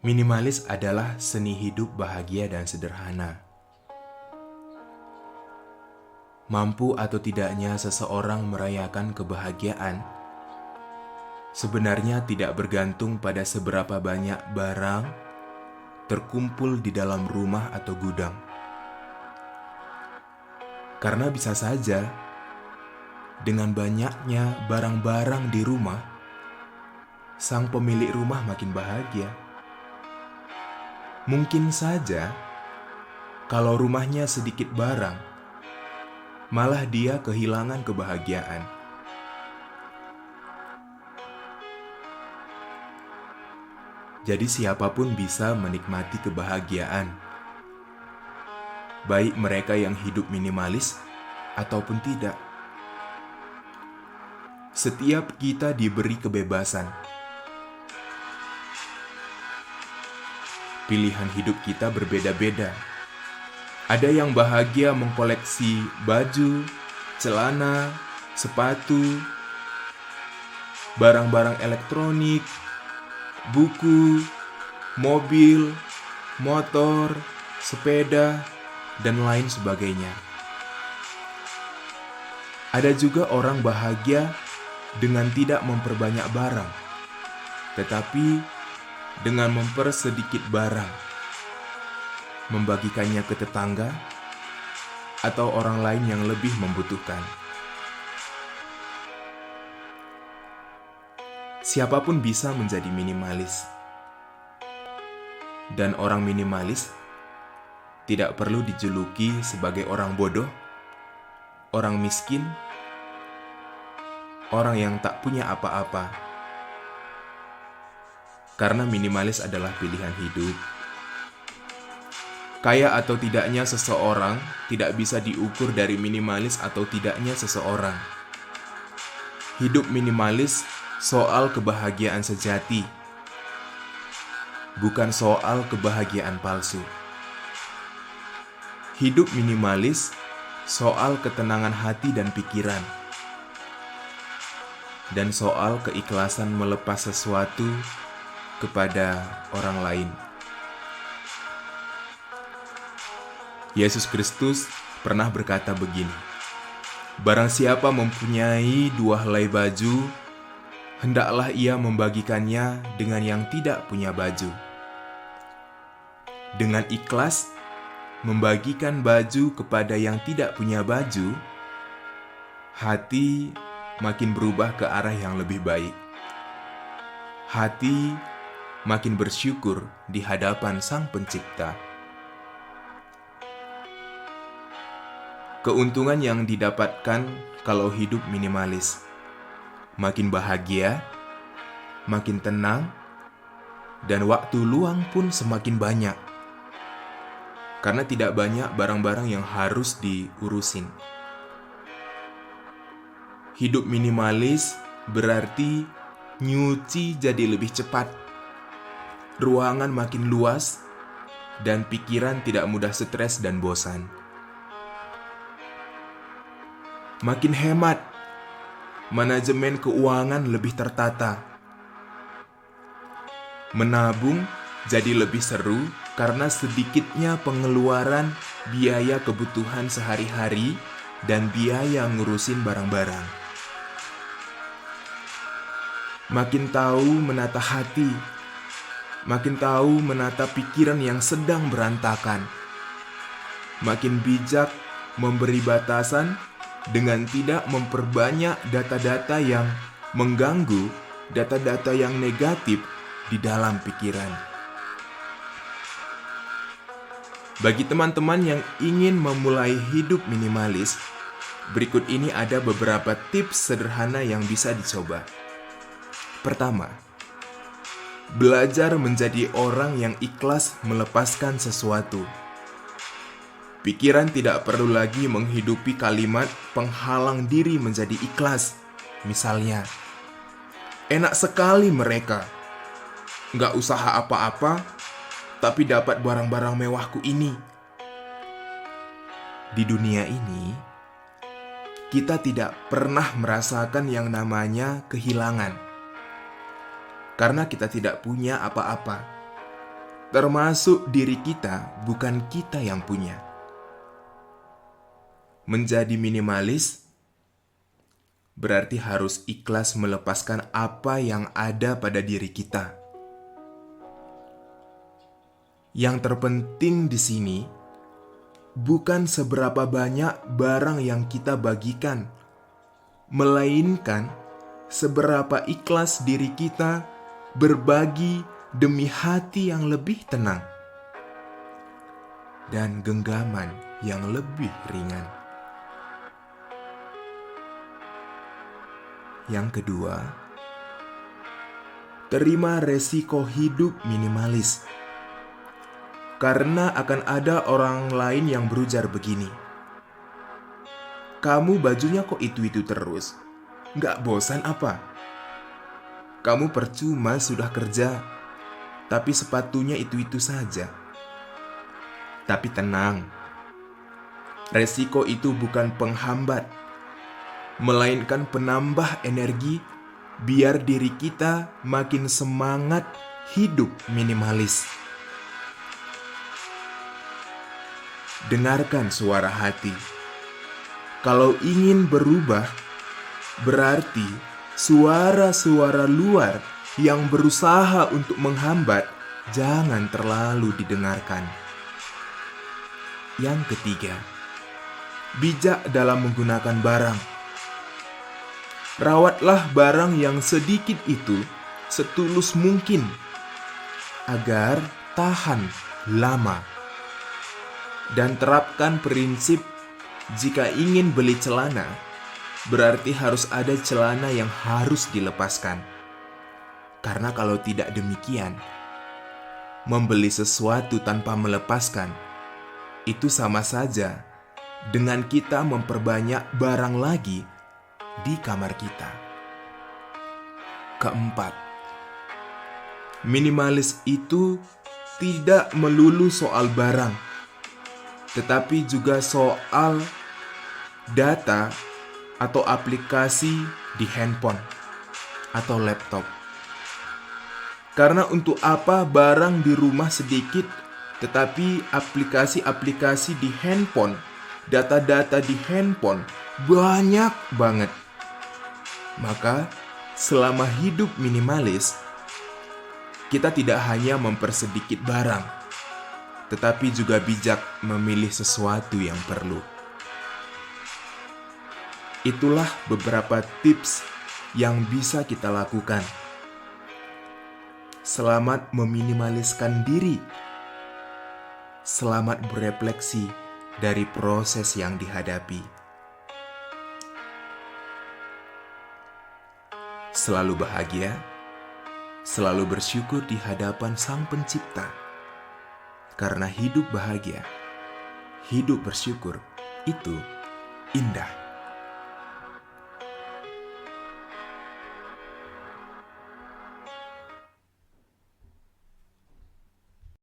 Minimalis adalah seni hidup bahagia dan sederhana. Mampu atau tidaknya seseorang merayakan kebahagiaan sebenarnya tidak bergantung pada seberapa banyak barang terkumpul di dalam rumah atau gudang. Karena bisa saja dengan banyaknya barang-barang di rumah, sang pemilik rumah makin bahagia. Mungkin saja kalau rumahnya sedikit barang, malah dia kehilangan kebahagiaan. Jadi siapapun bisa menikmati kebahagiaan, baik mereka yang hidup minimalis ataupun tidak. Setiap kita diberi kebebasan. Pilihan hidup kita berbeda-beda. Ada yang bahagia mengkoleksi baju, celana, sepatu, barang-barang elektronik, buku, mobil, motor, sepeda, dan lain sebagainya. Ada juga orang bahagia dengan tidak memperbanyak barang, tetapi dengan mempersedikit barang, membagikannya ke tetangga atau orang lain yang lebih membutuhkan. Siapapun bisa menjadi minimalis. Dan orang minimalis tidak perlu dijuluki sebagai orang bodoh, orang miskin, orang yang tak punya apa-apa. Karena minimalis adalah pilihan hidup. Kaya atau tidaknya seseorang tidak bisa diukur dari minimalis atau tidaknya seseorang. Hidup minimalis soal kebahagiaan sejati, bukan soal kebahagiaan palsu. Hidup minimalis soal ketenangan hati dan pikiran, dan soal keikhlasan melepas sesuatu kepada orang lain. Yesus Kristus pernah berkata begini, "Barang siapa mempunyai 2 helai baju, hendaklah ia membagikannya dengan yang tidak punya baju." Dengan ikhlas membagikan baju kepada yang tidak punya baju, hati makin berubah ke arah yang lebih baik. Hati makin bersyukur di hadapan Sang Pencipta. Keuntungan yang didapatkan kalau hidup minimalis: makin bahagia, makin tenang, dan waktu luang pun semakin banyak. Karena tidak banyak barang-barang yang harus diurusin. Hidup minimalis berarti nyuci jadi lebih cepat, ruangan makin luas, dan pikiran tidak mudah stres dan bosan. Makin hemat, manajemen keuangan lebih tertata. Menabung jadi lebih seru karena sedikitnya pengeluaran biaya kebutuhan sehari-hari dan biaya ngurusin barang-barang. Makin tahu menata hati, makin tahu menata pikiran yang sedang berantakan. Makin bijak memberi batasan dengan tidak memperbanyak data-data yang mengganggu, data-data yang negatif di dalam pikiran. Bagi teman-teman yang ingin memulai hidup minimalis, berikut ini ada beberapa tips sederhana yang bisa dicoba. Pertama, belajar menjadi orang yang ikhlas melepaskan sesuatu. Pikiran tidak perlu lagi menghidupi kalimat penghalang diri menjadi ikhlas. Misalnya, enak sekali mereka, nggak usaha apa-apa, tapi dapat barang-barang mewahku ini. Di dunia ini, kita tidak pernah merasakan yang namanya kehilangan, karena kita tidak punya apa-apa. termasuk diri kita, bukan kita yang punya. Menjadi minimalis berarti harus ikhlas melepaskan apa yang ada pada diri kita. Yang terpenting di sini bukan seberapa banyak barang yang kita bagikan, melainkan seberapa ikhlas diri kita berbagi demi hati yang lebih tenang dan genggaman yang lebih ringan. Yang kedua, terima resiko hidup minimalis. Karena akan ada orang lain yang berujar begini, "Kamu bajunya kok itu-itu terus? Nggak bosan apa? Kamu percuma sudah kerja, tapi sepatunya itu-itu saja." Tapi tenang, resiko itu bukan penghambat, melainkan penambah energi biar diri kita makin semangat hidup minimalis. Dengarkan suara hati. Kalau ingin berubah, berarti suara-suara luar yang berusaha untuk menghambat jangan terlalu didengarkan. Yang ketiga, bijak dalam menggunakan barang. Rawatlah barang yang sedikit itu setulus mungkin agar tahan lama. Dan terapkan prinsip jika ingin beli celana, berarti harus ada celana yang harus dilepaskan. Karena kalau tidak demikian, membeli sesuatu tanpa melepaskan, itu sama saja dengan kita memperbanyak barang lagi di kamar kita. Keempat, minimalis itu tidak melulu soal barang, tetapi juga soal data atau aplikasi di handphone atau laptop. Karena untuk apa barang di rumah sedikit, tetapi aplikasi-aplikasi di handphone, data-data di handphone banyak banget. Maka selama hidup minimalis, kita tidak hanya mempersedikit barang, tetapi juga bijak memilih sesuatu yang perlu. Itulah beberapa tips yang bisa kita lakukan. Selamat meminimaliskan diri. Selamat berefleksi dari proses yang dihadapi. Selalu bahagia, selalu bersyukur di hadapan Sang Pencipta. Karena hidup bahagia, hidup bersyukur, itu indah.